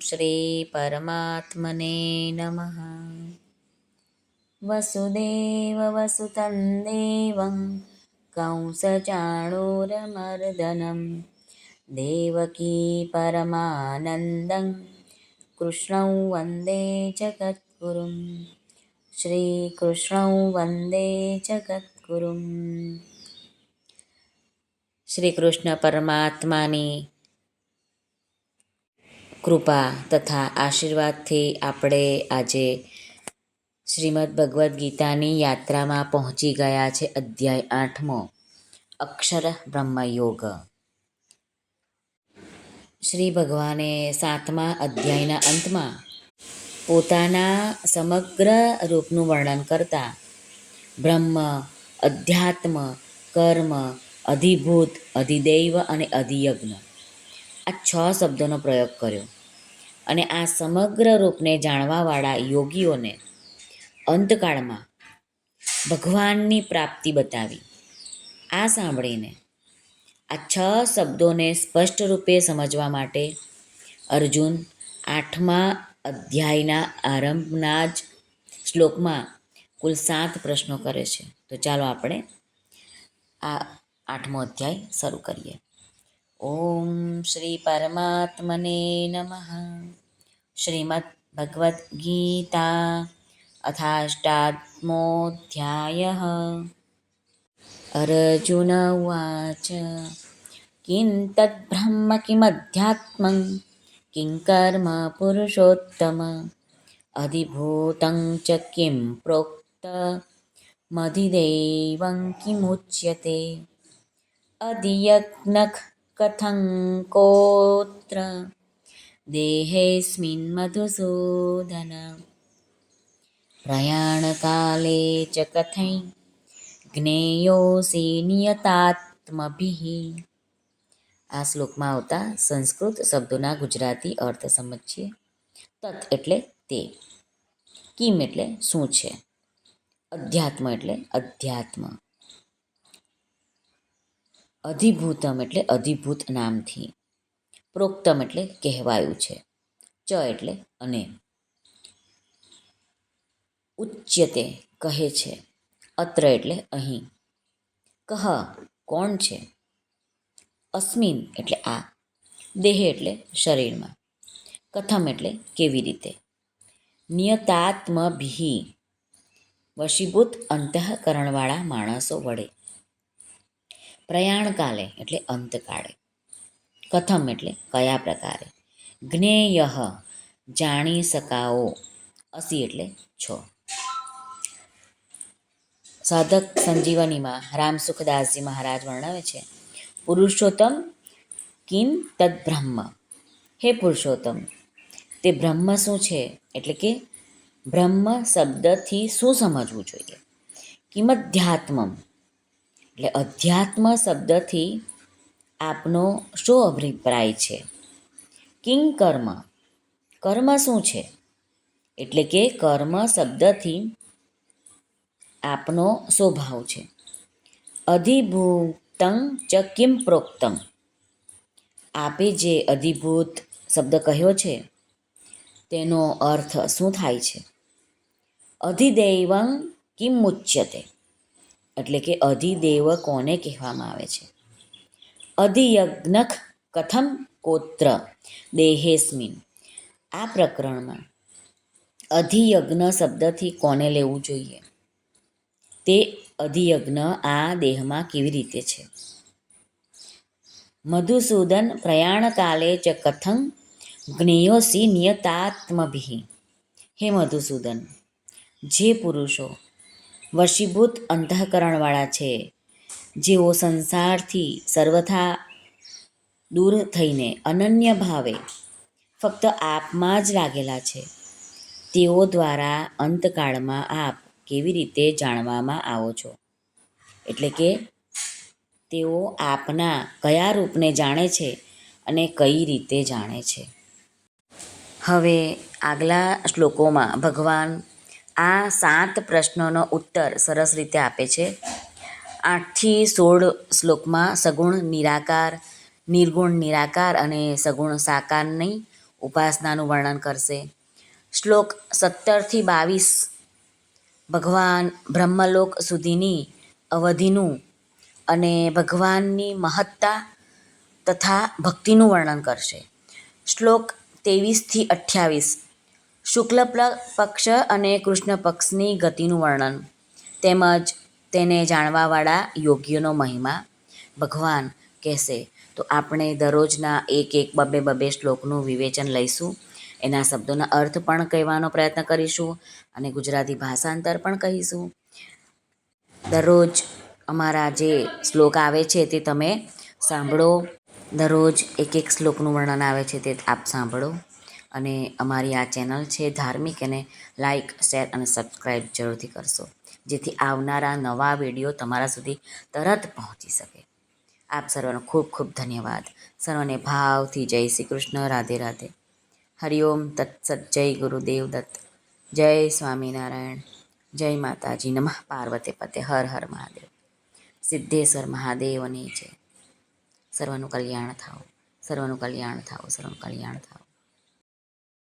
શ્રી પરમાત્મને નમઃ. વસુદેવસુતં દેવં કંસચાણૂરમર્દનમ દેવકી પરમાનંદં કૃષ્ણં વંદે જગદ્ગુરું. શ્રીકૃષ્ણં વંદે જગદ્ગુરું. શ્રી કૃષ્ણ પરમાત્માની કૃપા તથા આશીર્વાદથી આપણે આજે શ્રીમદ્ ભગવદ્ ગીતાની યાત્રામાં પહોંચી ગયા છે. અધ્યાય 8મો, અક્ષર બ્રહ્મયોગ. શ્રી ભગવાને 7મા અધ્યાયના અંતમાં પોતાના સમગ્ર રૂપનું વર્ણન કરતા બ્રહ્મ, અધ્યાત્મ, કર્મ, અધિભૂત, અધિદૈવ અને અધિયજ્ઞ આ 6 શબ્દોનો પ્રયોગ કર્યો અને આ સમગ્ર રૂપને જાણવાવાળા યોગીઓને અંતકાળમાં ભગવાનની પ્રાપ્તિ બતાવી. આ સાંભળીને આ 6 શબ્દોને સ્પષ્ટ રૂપે સમજવા માટે અર્જુન 8મા અધ્યાયના આરંભના જ શ્લોકમાં કુલ 7 પ્રશ્નો કરે છે. તો ચાલો આપણે આ 8મો અધ્યાય શરૂ કરીએ. ઓમ શ્રી પરમાત્મને નમઃ. શ્રીમદ્ ભગવદ્ ગીતા અથાષ્ટાદમોऽધ્યાયઃ. અર્જુન ઉવાચ કિં તદ્બ્રહ્મ કિમધ્યાત્મં કિં કર્મ પુરુષોત્તમ અધિભૂतं ચ કિં પ્રોક્તમધિદૈવં કિમુચ્યતે અધિયજ્ઞઃ કથં કોત્ર દેહેऽસ્મિन् મધુસૂદન પ્રયાણકાલે ચ કથં જ્ઞેયોऽસि નિયતાત્મભિઃ. આ શ્લોકમાં આવતા સંસ્કૃત શબ્દોના ગુજરાતી અર્થ સમજીએ. તત એટલે તે, કિમ એટલે શું છે, અધ્યાત્મ એટલે અધ્યાત્મ, અધિભૂતમ એટલે અધિભૂત નામથી, પ્રોક્તમ એટલે કહેવાયું છે, ચ એટલે અને, ઉચ્યતે કહે છે, અત્ર એટલે અહીં, કહ કોણ છે, અસ્મિન એટલે આ, દેહ એટલે શરીરમાં, કથમ એટલે કેવી રીતે, નિયતાત્મભિઃ વશીભૂત અંતઃકરણવાળા માણસો વડે, પ્રયાણકાલે એટલે અંતકાળે, કથમ એટલે કયા પ્રકારે, જ્ઞેયઃ જાણી શકાવો, અસી એટલે છો. સાધક સંજીવનીમાં રામસુખદાસજી મહારાજ વર્ણવે છે, પુરુષોત્તમ કિં તદ્બ્રહ્મ. હે પુરુષોત્તમ, તે બ્રહ્મ શું છે, એટલે કે બ્રહ્મ શબ્દથી શું સમજવું જોઈએ. કિમધ્યાત્મમ એટલે અધ્યાત્મ શબ્દથી આપનો શું અભિપ્રાય છે. કિં કર્મ, કર્મ શું છે, એટલે કે કર્મ શબ્દથી આપનો સ્વભાવ છે. અધિભૂતં ચ કિં પ્રોક્તમ, આપે જે અધિભૂત શબ્દ કહ્યો છે તેનો અર્થ શું થાય છે. અધિદૈવં કિં મુચ્યતે એટલે કે અધિદેવ કોને કહેવામાં આવે છે. અધિયજ્ઞઃ કથમ કોત્ર દેહેસ્મિન, આ પ્રકરણમાં અધિયજ્ઞ શબ્દથી કોને લેવું જોઈએ, તે અધિયજ્ઞ આ દેહમાં કેવી રીતે છે. મધુસૂદન પ્રયાણકાલે ચ કથં જ્ઞેયોऽસિ નિયતાત્મભિઃ. હે મધુસૂદન, જે પુરુષો વશીભૂત અંતઃકરણવાળા છે, જેઓ સંસારથી સર્વથા દૂર થઈને અનન્ય ભાવે ફક્ત આપમાં જ લાગેલા છે, તેઓ દ્વારા અંતકાળમાં આપ કેવી રીતે જાણવામાં આવો છો, એટલે કે તેઓ આપના કયા રૂપને જાણે છે અને કઈ રીતે જાણે છે. હવે આગલા શ્લોકોમાં ભગવાન આ 7 પ્રશ્નોનો ઉત્તર સરસ રીતે આપે છે. 8 થી 16 શ્લોકમાં સગુણ નિરાકાર, નિર્ગુણ નિરાકાર અને સગુણ સાકારની ઉપાસનાનું વર્ણન કરશે. શ્લોક 17-22 ભગવાન બ્રહ્મલોક સુધીની અવધિનું અને ભગવાનની મહત્તા તથા ભક્તિનું વર્ણન કરશે. શ્લોક 23-28 શુક્લ પક્ષ અને કૃષ્ણ પક્ષની ગતિનું વર્ણન તેમજ તેને જાણવાવાળા યોગ્યનો મહિમા ભગવાન કહેશે. તો આપણે દરરોજના એક બબે શ્લોકનું વિવેચન લઈશું. એના શબ્દોના અર્થ પણ કહેવાનો પ્રયત્ન કરીશું અને ગુજરાતી ભાષાંતર પણ કહીશું. દરરોજ અમારા જે શ્લોક આવે છે તે તમે સાંભળો. દરરોજ એક શ્લોકનું વર્ણન આવે છે તે આપ સાંભળો. અને અમારી આ ચેનલ છે ધાર્મિક, એને લાઈક, શેર અને સબસ્ક્રાઈબ જરૂરથી કરશો, જેથી આવનારા નવા વિડીયો તમારા સુધી તરત પહોંચી શકે. આપ સર્વનો ખૂબ ખૂબ ધન્યવાદ. સર્વને ભાવથી જય શ્રી કૃષ્ણ. રાધે રાધે. હરિઓમ તત્સત. જય ગુરુદેવ દત્ત. જય સ્વામિનારાયણ. જય માતાજી. નમઃ પાર્વતે પતે. હર હર મહાદેવ. સિદ્ધેશ્વર મહાદેવની જય. સર્વનું કલ્યાણ થાઓ. સર્વનું કલ્યાણ થાઓ. સર્વનું કલ્યાણ થાઓ.